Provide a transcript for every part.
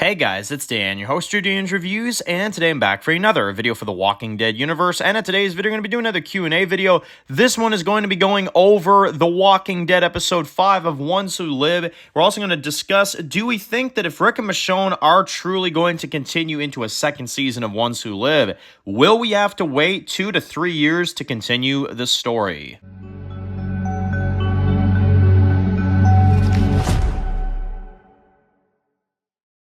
Hey guys, it's Dan, your host of Dan's Reviews, and today I'm back for another video for the Walking Dead universe, and in today's video, I'm going to be doing another Q&A video. This one is going to be going over The Walking Dead episode 5 of Ones Who Live. We're also going to discuss, do we think that if Rick and Michonne are truly going to continue into a second season of Ones Who Live, will we have to wait 2 to 3 years to continue the story?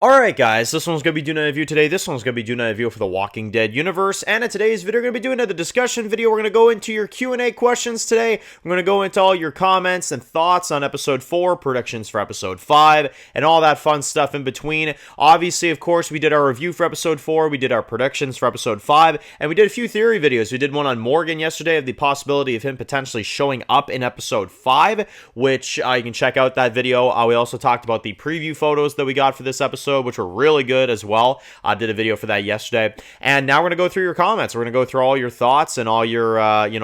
Alright guys, this one's going to be doing a review today. This one's going to be doing a review for the Walking Dead universe. And in today's video, we're going to be doing another discussion video. We're going to go into your Q&A questions today. We're going to go into all your comments and thoughts on episode 4, predictions for episode 5, and all that fun stuff in between. Obviously, of course, we did our review for episode 4, we did our predictions for episode 5, and we did a few theory videos. We did one on Morgan yesterday of the possibility of him potentially showing up in episode 5, which you can check out that video. We also talked about the preview photos that we got for this episode, which were really good as well. I did a video for that yesterday. And now we're going to go through your comments. We're going to go through all your thoughts and all your,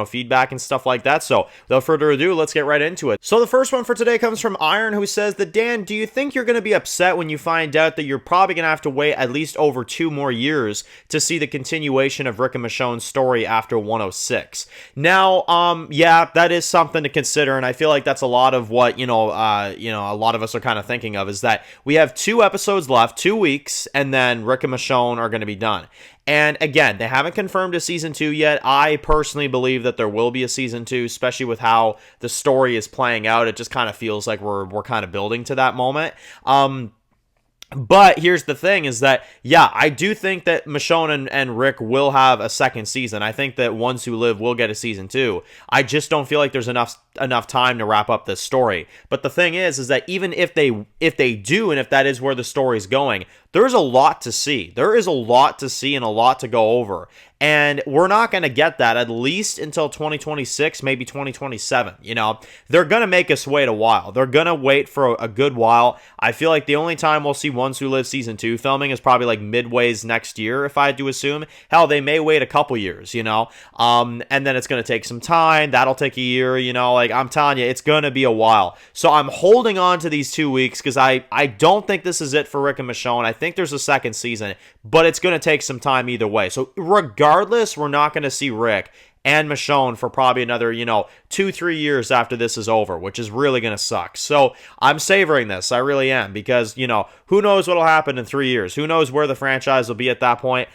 feedback and stuff like that. So without further ado, let's get right into it. So the first one for today comes from Iron, who says that, Dan, do you think you're going to be upset when you find out that you're probably going to have to wait at least over 2 more years to see the continuation of Rick and Michonne's story after 106? Now, yeah, that is something to consider. And I feel like that's a lot of what, a lot of us are kind of thinking of, is that we have 2 episodes left, 2 weeks, and then Rick and Michonne are going to be done. And again, they haven't confirmed a season 2 yet. I personally believe that there will be a season 2, especially with how the story is playing out. It just kind of feels like we're kind of building to that moment. But here's the thing is that, yeah, I do think that Michonne and Rick will have a second season. I think that Ones Who Live will get a season 2. I just don't feel like there's enough time to wrap up this story. But the thing is that even if they do, and if that is where the story's going, there's a lot to see. There is a lot to see and a lot to go over. And we're not going to get that at least until 2026, maybe 2027. They're going to make us wait a while. They're going to wait for a good while. I feel like the only time we'll see Ones Who Live season 2 filming is probably like midways next year, if I had to assume. Hell, they may wait a couple years, and then it's going to take some time. That'll take a year, I'm telling you, it's going to be a while. So I'm holding on to these 2 weeks because I don't think this is it for Rick and Michonne. I think there's a second season, but it's going to take some time either way. So regardless, we're not going to see Rick and Michonne for probably another, 2-3 years after this is over, which is really going to suck. So I'm savoring this. I really am, because, who knows what'll happen in 3 years? Who knows where the franchise will be at that point?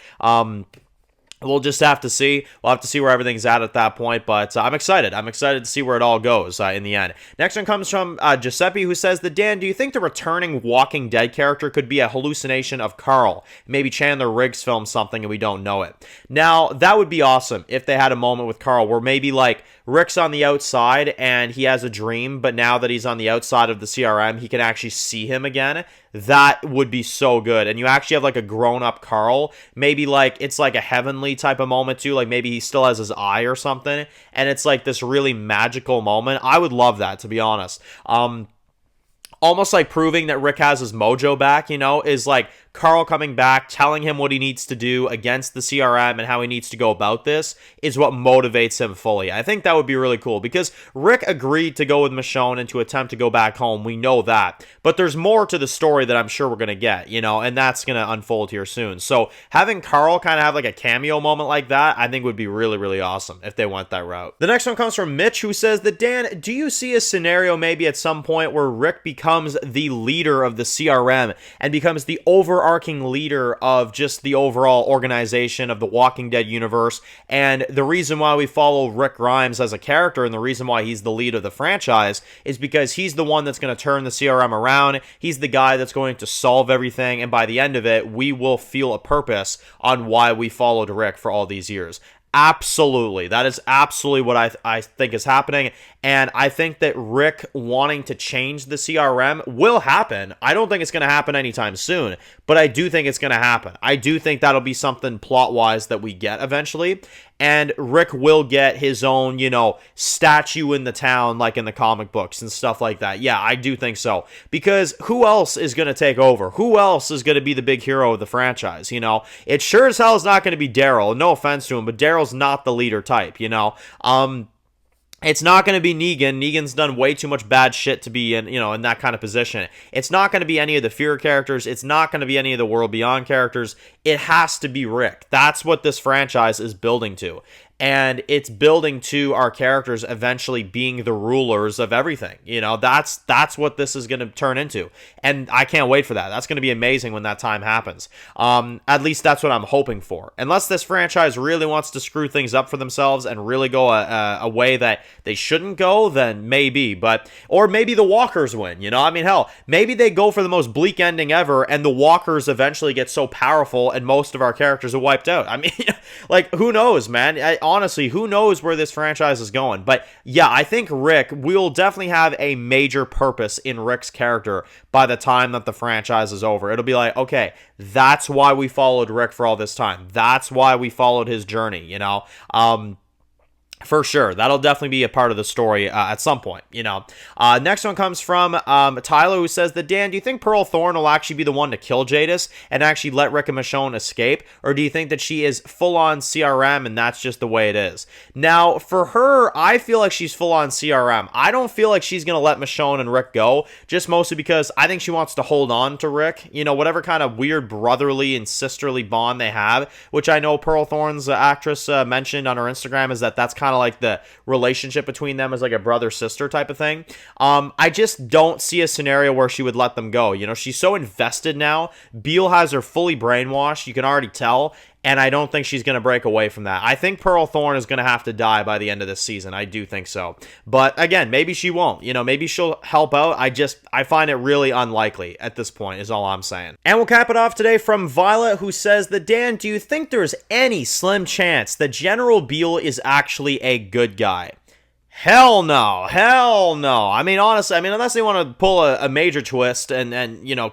We'll just have to see. We'll have to see where everything's at that point, but I'm excited. I'm excited to see where it all goes in the end. Next one comes from Giuseppe, who says that, Dan, do you think the returning Walking Dead character could be a hallucination of Carl? Maybe Chandler Riggs filmed something and we don't know it. Now, that would be awesome if they had a moment with Carl where maybe, like, Rick's on the outside and he has a dream, but now that he's on the outside of the CRM, he can actually see him again. That would be so good. And you actually have like a grown-up Carl. Maybe like it's like a heavenly type of moment too. Like maybe he still has his eye or something. And it's like this really magical moment. I would love that, to be honest. Almost like proving that Rick has his mojo back, is like Carl coming back, telling him what he needs to do against the CRM and how he needs to go about this is what motivates him fully. I think that would be really cool, because Rick agreed to go with Michonne and to attempt to go back home. We know that. But there's more to the story that I'm sure we're going to get, and that's going to unfold here soon. So having Carl kind of have like a cameo moment like that, I think would be really, really awesome if they went that route. The next one comes from Mitch, who says that, Dan, do you see a scenario maybe at some point where Rick becomes the leader of the CRM and becomes the overarching leader of just the overall organization of the Walking Dead universe? And the reason why we follow Rick Grimes as a character, and the reason why he's the lead of the franchise, is because he's the one that's going to turn the CRM around. He's the guy that's going to solve everything, and by the end of it, we will feel a purpose on why we followed Rick for all these years. Absolutely. That is absolutely what I think is happening. And I think that Rick wanting to change the CRM will happen. I don't think it's going to happen anytime soon, but I do think it's going to happen. I do think that'll be something plot-wise that we get eventually. And Rick will get his own, statue in the town, like in the comic books and stuff like that. Yeah, I do think so. Because who else is going to take over? Who else is going to be the big hero of the franchise? It sure as hell is not going to be Daryl. No offense to him, but Daryl's not the leader type, It's not going to be Negan. Negan's done way too much bad shit to be in, in that kind of position. It's not going to be any of the Fear characters. It's not going to be any of the World Beyond characters. It has to be Rick. That's what this franchise is building to. And it's building to our characters eventually being the rulers of everything. That's what this is going to turn into. And I can't wait for that. That's going to be amazing when that time happens. At least that's what I'm hoping for. Unless this franchise really wants to screw things up for themselves and really go a way that they shouldn't go, then maybe. Or maybe the Walkers win. Hell, maybe they go for the most bleak ending ever and the Walkers eventually get so powerful and most of our characters are wiped out. Who knows, man? Honestly, who knows where this franchise is going? But yeah, I think Rick, we'll definitely have a major purpose in Rick's character by the time that the franchise is over. It'll be like, okay, that's why we followed Rick for all this time. That's why we followed his journey, For sure. That'll definitely be a part of the story at some point, Next one comes from Tyler, who says that, Dan, do you think Pearl Thorn will actually be the one to kill Jadis and actually let Rick and Michonne escape? Or do you think that she is full-on CRM and that's just the way it is? Now, for her, I feel like she's full-on CRM. I don't feel like she's going to let Michonne and Rick go, just mostly because I think she wants to hold on to Rick. Whatever kind of weird brotherly and sisterly bond they have, which I know Pearl Thorn's actress mentioned on her Instagram, is that's kind of like the relationship between them as like a brother-sister type of thing. I just don't see a scenario where she would let them go. She's so invested now. Beal has her fully brainwashed. You can already tell. And I don't think she's going to break away from that. I think Pearl Thorn is going to have to die by the end of this season. I do think so. But again, maybe she won't. Maybe she'll help out. I find it really unlikely at this point is all I'm saying. And we'll cap it off today from Violet, who says that, Dan, do you think there's any slim chance that General Beal is actually a good guy? Hell no. Hell no. Honestly, unless they want to pull a major twist and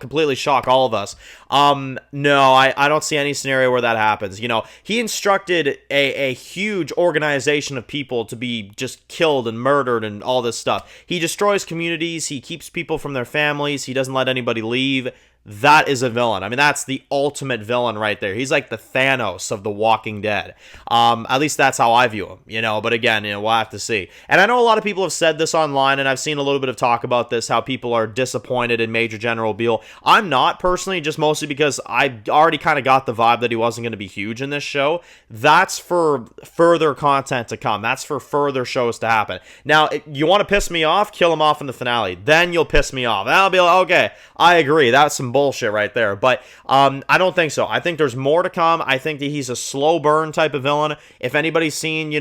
completely shock all of us. No, I don't see any scenario where that happens. He instructed a huge organization of people to be just killed and murdered and all this stuff. He destroys communities. He keeps people from their families. He doesn't let anybody leave. That is a villain. That's the ultimate villain right there. He's like the Thanos of The Walking Dead. At least that's how I view him, but again, we'll have to see. And I know a lot of people have said this online, and I've seen a little bit of talk about this, how people are disappointed in Major General Beal. I'm not, personally, just mostly because I already kind of got the vibe that he wasn't going to be huge in this show. That's for further content to come. That's for further shows to happen. Now, you want to piss me off? Kill him off in the finale. Then you'll piss me off. And I'll be like, okay, I agree. That's some bullshit right there. But I don't think so. I think there's more to come. I think that he's a slow burn type of villain. If anybody's seen,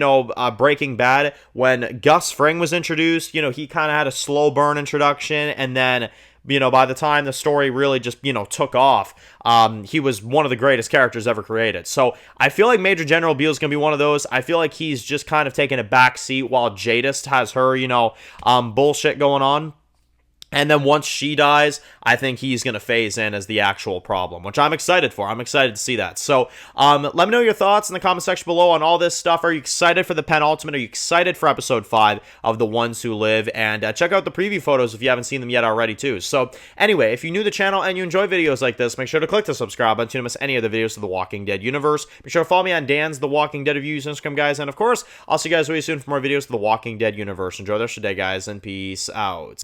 Breaking Bad, when Gus Fring was introduced, he kind of had a slow burn introduction, and then by the time the story really just, took off, he was one of the greatest characters ever created. So I feel like Major General Beal is going to be one of those. I feel like he's just kind of taking a back seat while Jadis has her, bullshit going on. And then once she dies, I think he's going to phase in as the actual problem, which I'm excited for. I'm excited to see that. So let me know your thoughts in the comment section below on all this stuff. Are you excited for the penultimate? Are you excited for episode 5 of The Ones Who Live? And check out the preview photos if you haven't seen them yet already too. So anyway, if you're new to the channel and you enjoy videos like this, make sure to click the subscribe button to not miss any of the videos of The Walking Dead universe. Be sure to follow me on Dan's The Walking Dead Reviews Instagram, guys. And of course, I'll see you guys really soon for more videos of The Walking Dead universe. Enjoy the rest of the day, guys, and peace out.